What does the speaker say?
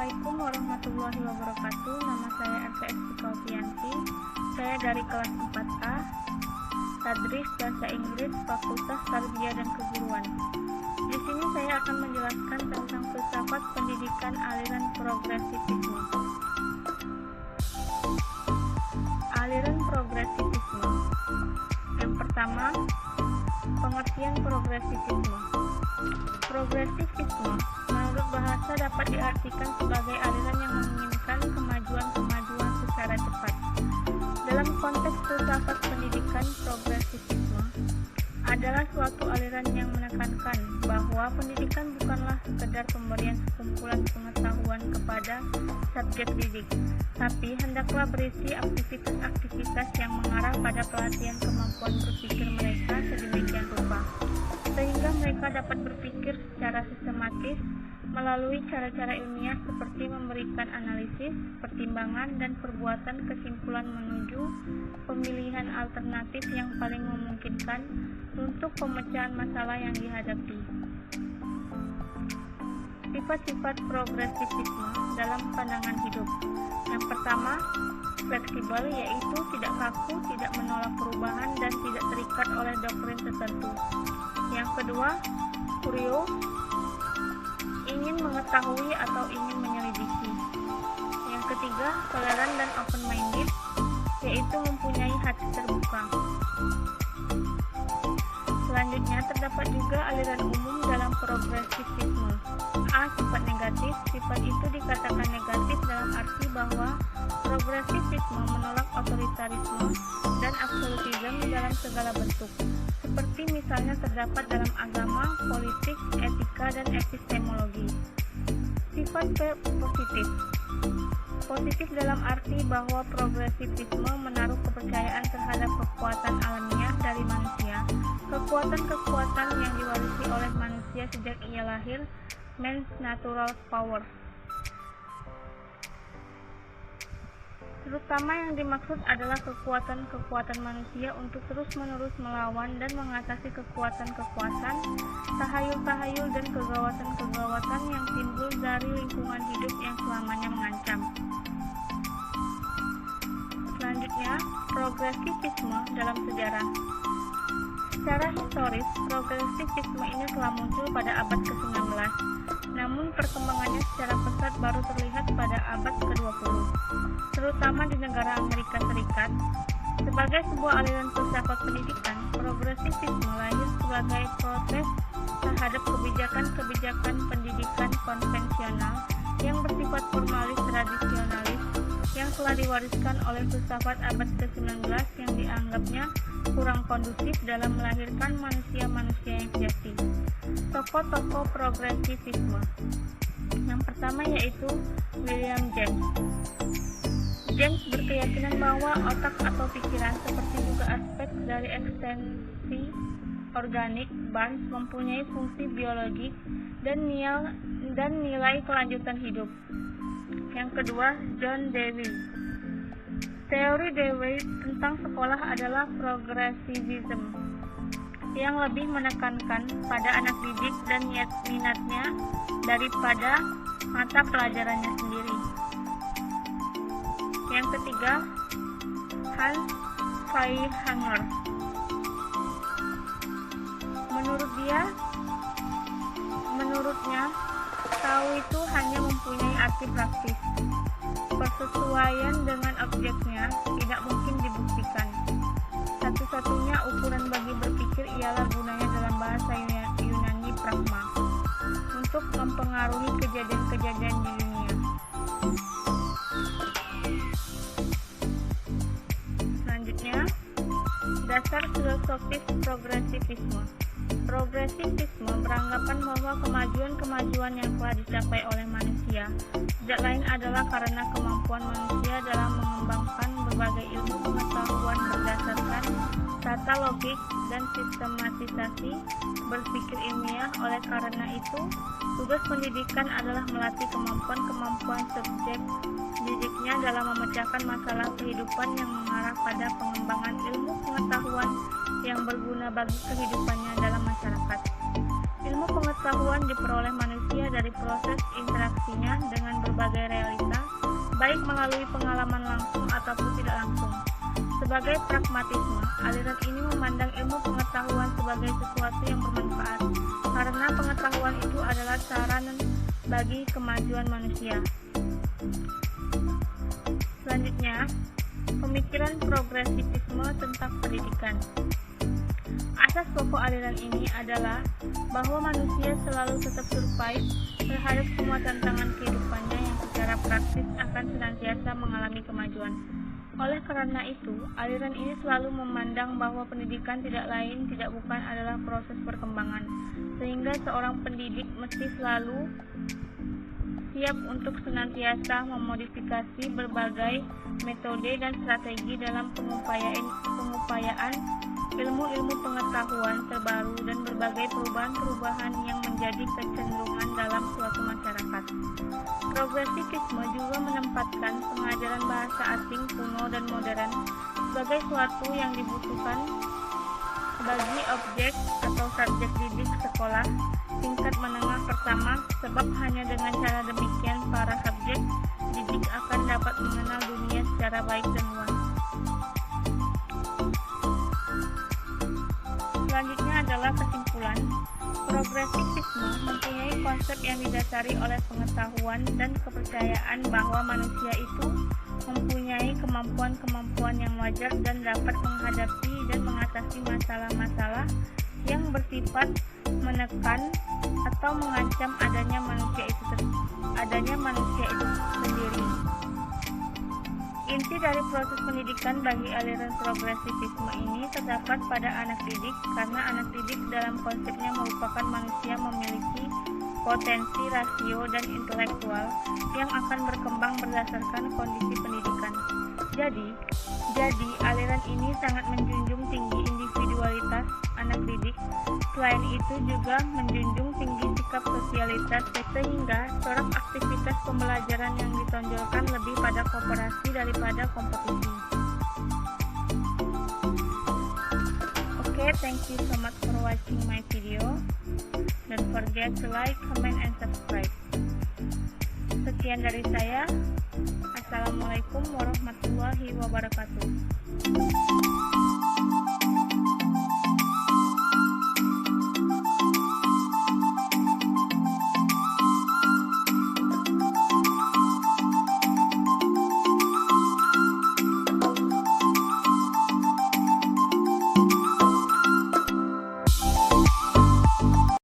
Assalamualaikum warahmatullahi wabarakatuh. Nama saya RPS Kaufianti. Saya dari kelas 4A, Tadris Bahasa Inggris, Fakultas Tarbiyah dan Keguruan. Di sini saya akan menjelaskan tentang filsafat pendidikan aliran progresivisme. Aliran progresivisme. Yang pertama, pengertian progresivisme. Progresivisme menurut bahasa dapat diartikan sebagai aliran yang menginginkan kemajuan-kemajuan secara cepat. Dalam konteks filsafat pendidikan, progresivisme adalah suatu aliran yang menekankan bahwa pendidikan bukanlah sekedar pemberian sekumpulan pengetahuan kepada subjek didik, tapi hendaklah berisi aktivitas-aktivitas yang mengarah pada pelatihan kemampuan berpikir mereka sedemikian rupa, sehingga mereka dapat berpikir secara sistematis melalui cara-cara ilmiah seperti memberikan analisis, pertimbangan, dan perbuatan kesimpulan menuju pemilihan alternatif yang paling memungkinkan untuk pemecahan masalah yang dihadapi. Sifat-sifat progresivisme dalam pandangan hidup. Yang pertama, fleksibel, yaitu tidak kaku, tidak menolak perubahan, dan tidak terikat oleh doktrin tertentu. Yang kedua, curious, ingin mengetahui atau ingin menyelidiki. Yang ketiga, toleran dan open-minded, yaitu mempunyai hati terbuka. Selanjutnya, terdapat juga aliran umum dalam progresivisme. A. Sifat negatif. Sifat itu dikatakan negatif dalam arti bahwa progresivisme menolak otoritarisme dan absolutisme dalam segala bentuk, seperti misalnya terdapat dalam agama, politik, etika, dan epistemologi. Sifat positif. Positif dalam arti bahwa progresivisme menaruh kepercayaan terhadap kekuatan alamiah dari manusia, kekuatan-kekuatan yang diwarisi oleh manusia sejak ia lahir, man's natural power. Terutama yang dimaksud adalah kekuatan-kekuatan manusia untuk terus-menerus melawan dan mengatasi kekuatan-kekuatan, tahayul-tahayul, dan kegawatan-kegawatan yang timbul dari lingkungan hidup yang selamanya mengancam. Selanjutnya, progresivisme dalam sejarah. Secara historis, progresivisme ini telah muncul pada abad ke-19, namun perkembangannya secara pesat baru terlihat pada abad ke-20, terutama di negara Amerika Serikat. Sebagai sebuah aliran filsafat pendidikan, progresivisme lahir sebagai protes terhadap kebijakan-kebijakan pendidikan konvensional yang bersifat formalis tradisionalis yang telah diwariskan oleh filsafat abad ke-19 yang dianggapnya kurang kondusif dalam melahirkan manusia-manusia yang sejati. Tokoh-tokoh progresivisme. Yang pertama yaitu William James. James berkeyakinan bahwa otak atau pikiran, seperti juga aspek dari ekstensi organik Barnes, mempunyai fungsi biologik dan nilai kelanjutan hidup. Yang kedua, John Dewey. Teori Dewey tentang sekolah adalah progressivism yang lebih menekankan pada anak didik dan minatnya daripada mata pelajarannya sendiri. Yang ketiga, Hans Feihanger. Menurutnya, tahu itu hanya mempunyai arti praktis. Persesuaian dengan objeknya tidak mungkin dibuktikan. Satu-satunya ukuran bagi berpikir ialah gunanya dalam bahasa Yunani pragma untuk mempengaruhi kejadian-kejadian di dunia. Selanjutnya, dasar filosofis progresivisme. Progresivisme beranggapan bahwa kemajuan-kemajuan yang telah dicapai oleh manusia tidak lain adalah karena kemampuan manusia dalam mengembangkan berbagai ilmu pengetahuan berdasarkan tata logik dan sistematisasi berpikir ilmiah. Oleh karena itu, tugas pendidikan adalah melatih kemampuan-kemampuan subjek didiknya dalam memecahkan masalah kehidupan yang mengarah pada pengembangan ilmu pengetahuan yang berguna bagi kehidupannya dalam masyarakat. Ilmu pengetahuan diperoleh manusia dari proses interaksinya dengan berbagai sebagai realita, baik melalui pengalaman langsung ataupun tidak langsung. Sebagai pragmatisme, aliran ini memandang ilmu pengetahuan sebagai sesuatu yang bermanfaat, karena pengetahuan itu adalah sarana bagi kemajuan manusia. Selanjutnya, pemikiran progresivisme tentang pendidikan. Asas pokok aliran ini adalah bahwa manusia selalu tetap survive terhadap semua tantangan kehidupannya yang secara praktis akan senantiasa mengalami kemajuan. Oleh karena itu, aliran ini selalu memandang bahwa pendidikan tidak lain tidak bukan adalah proses perkembangan, sehingga seorang pendidik mesti selalu siap untuk senantiasa memodifikasi berbagai metode dan strategi dalam pengupayaan ilmu-ilmu pengetahuan terbaru dan berbagai perubahan-perubahan yang menjadi kecenderungan dalam suatu masyarakat. Progresivisme juga menempatkan pengajaran bahasa asing kuno dan modern sebagai suatu yang dibutuhkan bagi objek atau subjek didik sekolah tingkat menengah pertama, sebab hanya dengan cara demikian para subjek didik akan dapat mengenal dunia secara baik dan luas. Selanjutnya adalah kesimpulan. Progresivisme mempunyai konsep yang didasari oleh pengetahuan dan kepercayaan bahwa manusia itu mempunyai kemampuan-kemampuan yang wajar dan dapat menghadapi dan mengatasi masalah-masalah yang bersifat menekan atau mengancam adanya manusia itu sendiri. Inti dari proses pendidikan bagi aliran progresivisme ini terdapat pada anak didik, karena anak didik dalam konsepnya merupakan manusia memiliki potensi rasio dan intelektual yang akan berkembang berdasarkan kondisi pendidikan. Jadi aliran ini sangat menjunjung tinggi individualitas anak didik. Selain itu juga menjunjung tinggi sikap sosialitas, sehingga corak aktivitas pembelajaran yang ditonjolkan lebih pada kooperasi daripada kompetisi. Okay, thank you so much for watching my video. Don't forget to like, comment, and subscribe. Sekian dari saya. Assalamualaikum warahmatullahi wabarakatuh.